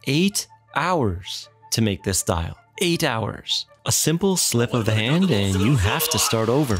8 hours to make this dial. 8 hours. A simple slip of the hand and you have to start over.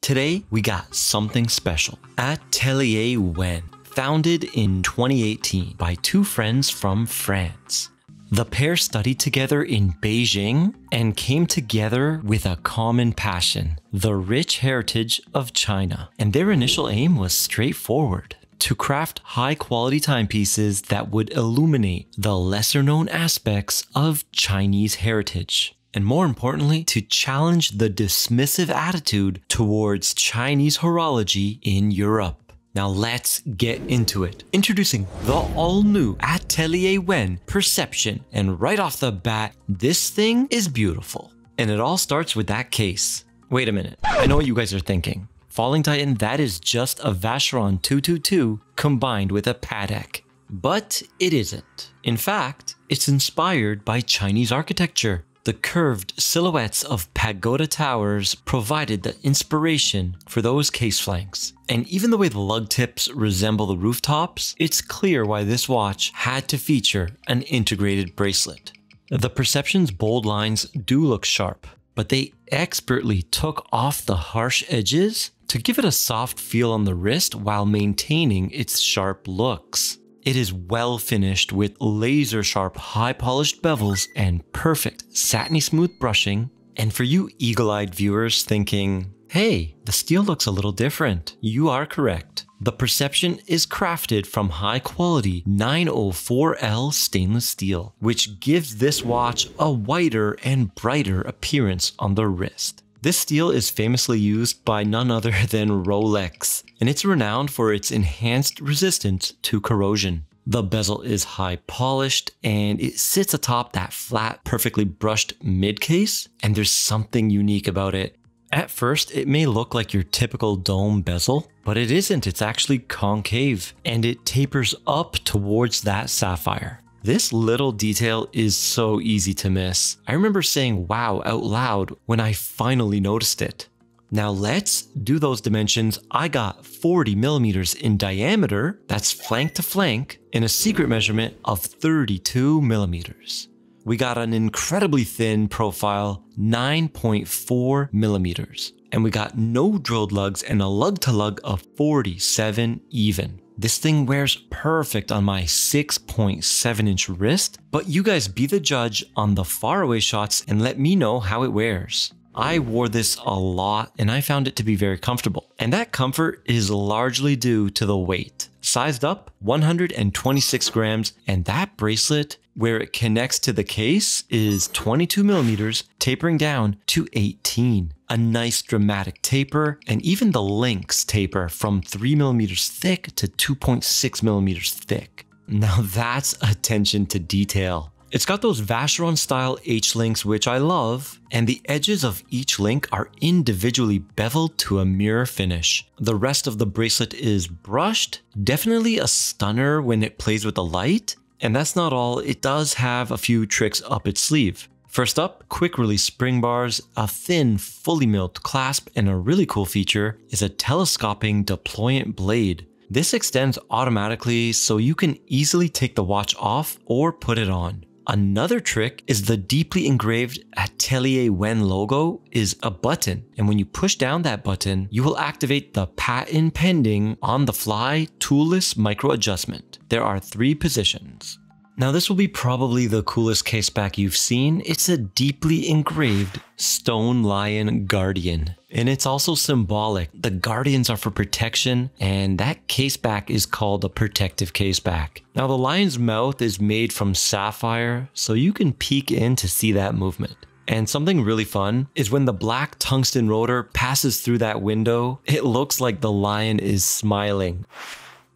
Today, we got something special. Atelier Wen, founded in 2018 by two friends from France. The pair studied together in Beijing and came together with a common passion, the rich heritage of China. And their initial aim was straightforward: to craft high-quality timepieces that would illuminate the lesser-known aspects of Chinese heritage. And more importantly, to challenge the dismissive attitude towards Chinese horology in Europe. Now let's get into it. Introducing the all-new Atelier Wen Perception. And right off the bat, this thing is beautiful. And it all starts with that case. Wait a minute, I know what you guys are thinking. Falling Titan, that is just a Vacheron 222 combined with a Patek. But it isn't. In fact, it's inspired by Chinese architecture. The curved silhouettes of pagoda towers provided the inspiration for those case flanks. And even the way the lug tips resemble the rooftops, it's clear why this watch had to feature an integrated bracelet. The Perception's bold lines do look sharp, but they expertly took off the harsh edges to give it a soft feel on the wrist while maintaining its sharp looks. It is well finished with laser sharp high polished bevels and perfect satiny smooth brushing. And for you eagle-eyed viewers thinking, hey, the steel looks a little different, you are correct. The Perception is crafted from high quality 904L stainless steel, which gives this watch a whiter and brighter appearance on the wrist. This steel is famously used by none other than Rolex, and it's renowned for its enhanced resistance to corrosion. The bezel is high polished, and it sits atop that flat, perfectly brushed mid-case, and there's something unique about it. At first, it may look like your typical dome bezel, but it isn't. It's actually concave, and it tapers up towards that sapphire. This little detail is so easy to miss. I remember saying wow out loud when I finally noticed it. Now let's do those dimensions. I got 40 millimeters in diameter, that's flank to flank, and a secret measurement of 32 millimeters. We got an incredibly thin profile, 9.4 millimeters. And we got no drilled lugs and a lug to lug of 47 even. This thing wears perfect on my 6.7 inch wrist, but you guys be the judge on the faraway shots and let me know how it wears. I wore this a lot and I found it to be very comfortable. And that comfort is largely due to the weight. Sized up 126 grams, and that bracelet where it connects to the case is 22 millimeters, tapering down to 18. A nice dramatic taper, and even the links taper from 3 millimeters thick to 2.6 millimeters thick. Now that's attention to detail. It's got those Vacheron style H-links, which I love, and the edges of each link are individually beveled to a mirror finish. The rest of the bracelet is brushed, definitely a stunner when it plays with the light. And that's not all, it does have a few tricks up its sleeve. First up, quick release spring bars, a thin, fully milled clasp, and a really cool feature is a telescoping deployant blade. This extends automatically so you can easily take the watch off or put it on. Another trick is the deeply engraved Atelier Wen logo is a button, and when you push down that button, you will activate the patent pending on the fly toolless micro adjustment. There are 3 positions. Now this will be probably the coolest case back you've seen. It's a deeply engraved stone lion guardian, and it's also symbolic. The guardians are for protection, and that case back is called a protective case back. Now the lion's mouth is made from sapphire, so you can peek in to see that movement. And something really fun is when the black tungsten rotor passes through that window, it looks like the lion is smiling.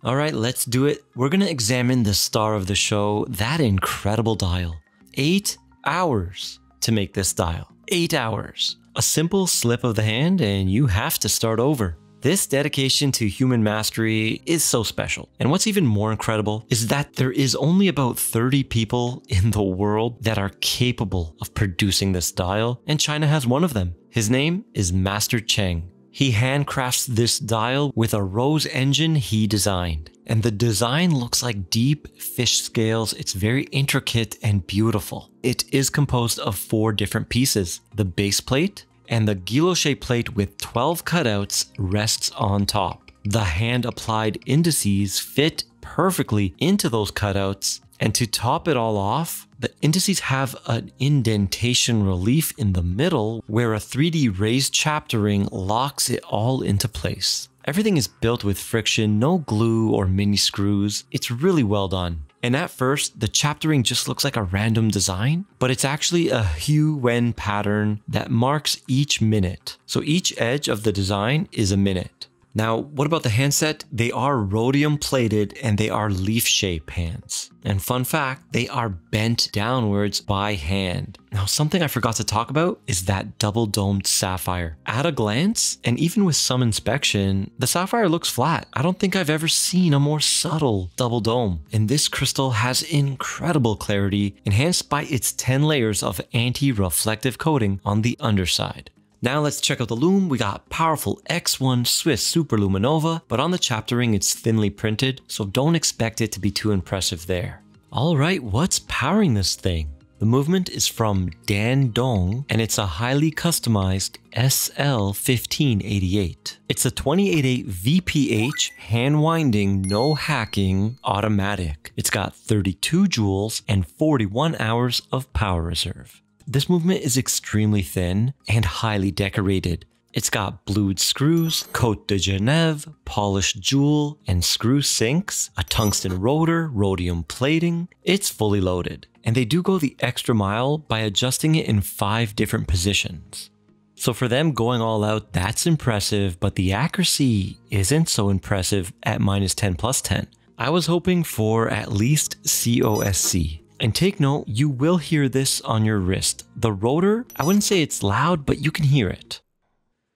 Alright, let's do it. We're gonna examine the star of the show, that incredible dial. 8 hours to make this dial. 8 hours. A simple slip of the hand and you have to start over. This dedication to human mastery is so special. And what's even more incredible is that there is only about 30 people in the world that are capable of producing this dial, and China has one of them. His name is Master Cheng. He handcrafts this dial with a rose engine he designed. And the design looks like deep fish scales. It's very intricate and beautiful. It is composed of 4 different pieces. The base plate and the guilloche plate with 12 cutouts rests on top. The hand-applied indices fit perfectly into those cutouts. And to top it all off, the indices have an indentation relief in the middle where a 3D raised chaptering locks it all into place. Everything is built with friction, no glue or mini screws. It's really well done. And at first, the chaptering just looks like a random design, but it's actually a Atelier Wen pattern that marks each minute. So each edge of the design is a minute. Now, what about the handset? They are rhodium plated and they are leaf shape hands. And fun fact, they are bent downwards by hand. Now, something I forgot to talk about is that double domed sapphire. At a glance, and even with some inspection, the sapphire looks flat. I don't think I've ever seen a more subtle double dome. And this crystal has incredible clarity, enhanced by its 10 layers of anti-reflective coating on the underside. Now let's check out the loom. We got powerful X1 Swiss Super Luminova, but on the chaptering it's thinly printed, so don't expect it to be too impressive there. Alright, what's powering this thing? The movement is from Dan Dong, and it's a highly customized SL1588. It's a 28.8 VPH, hand-winding, no hacking, automatic. It's got 32 joules and 41 hours of power reserve. This movement is extremely thin and highly decorated. It's got blued screws, Côte de Genève, polished jewel and screw sinks, a tungsten rotor, rhodium plating. It's fully loaded. And they do go the extra mile by adjusting it in 5 different positions. So for them going all out, that's impressive, but the accuracy isn't so impressive at -10/+10. I was hoping for at least COSC. And take note, you will hear this on your wrist. The rotor, I wouldn't say it's loud, but you can hear it.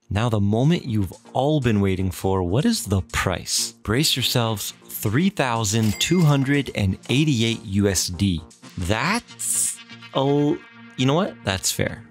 Now the moment you've all been waiting for, what is the price? Brace yourselves, $3,288 USD. That's, oh, you know what? That's fair.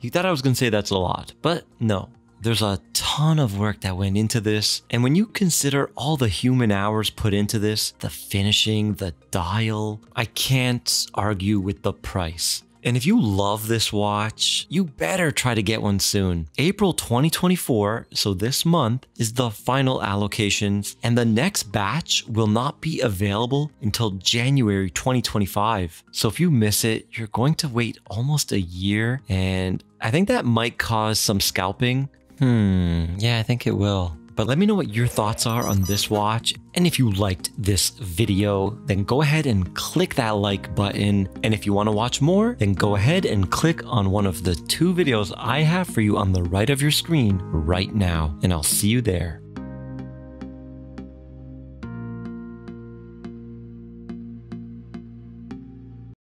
You thought I was gonna say that's a lot, but no. There's a ton of work that went into this, and when you consider all the human hours put into this, the finishing, the dial, I can't argue with the price. And if you love this watch, you better try to get one soon. April 2024, so this month, is the final allocations, and the next batch will not be available until January 2025. So if you miss it, you're going to wait almost a year, and I think that might cause some scalping. Yeah, I think it will. But let me know what your thoughts are on this watch. And if you liked this video, then go ahead and click that like button. And if you want to watch more, then go ahead and click on one of the 2 videos I have for you on the right of your screen right now. And I'll see you there.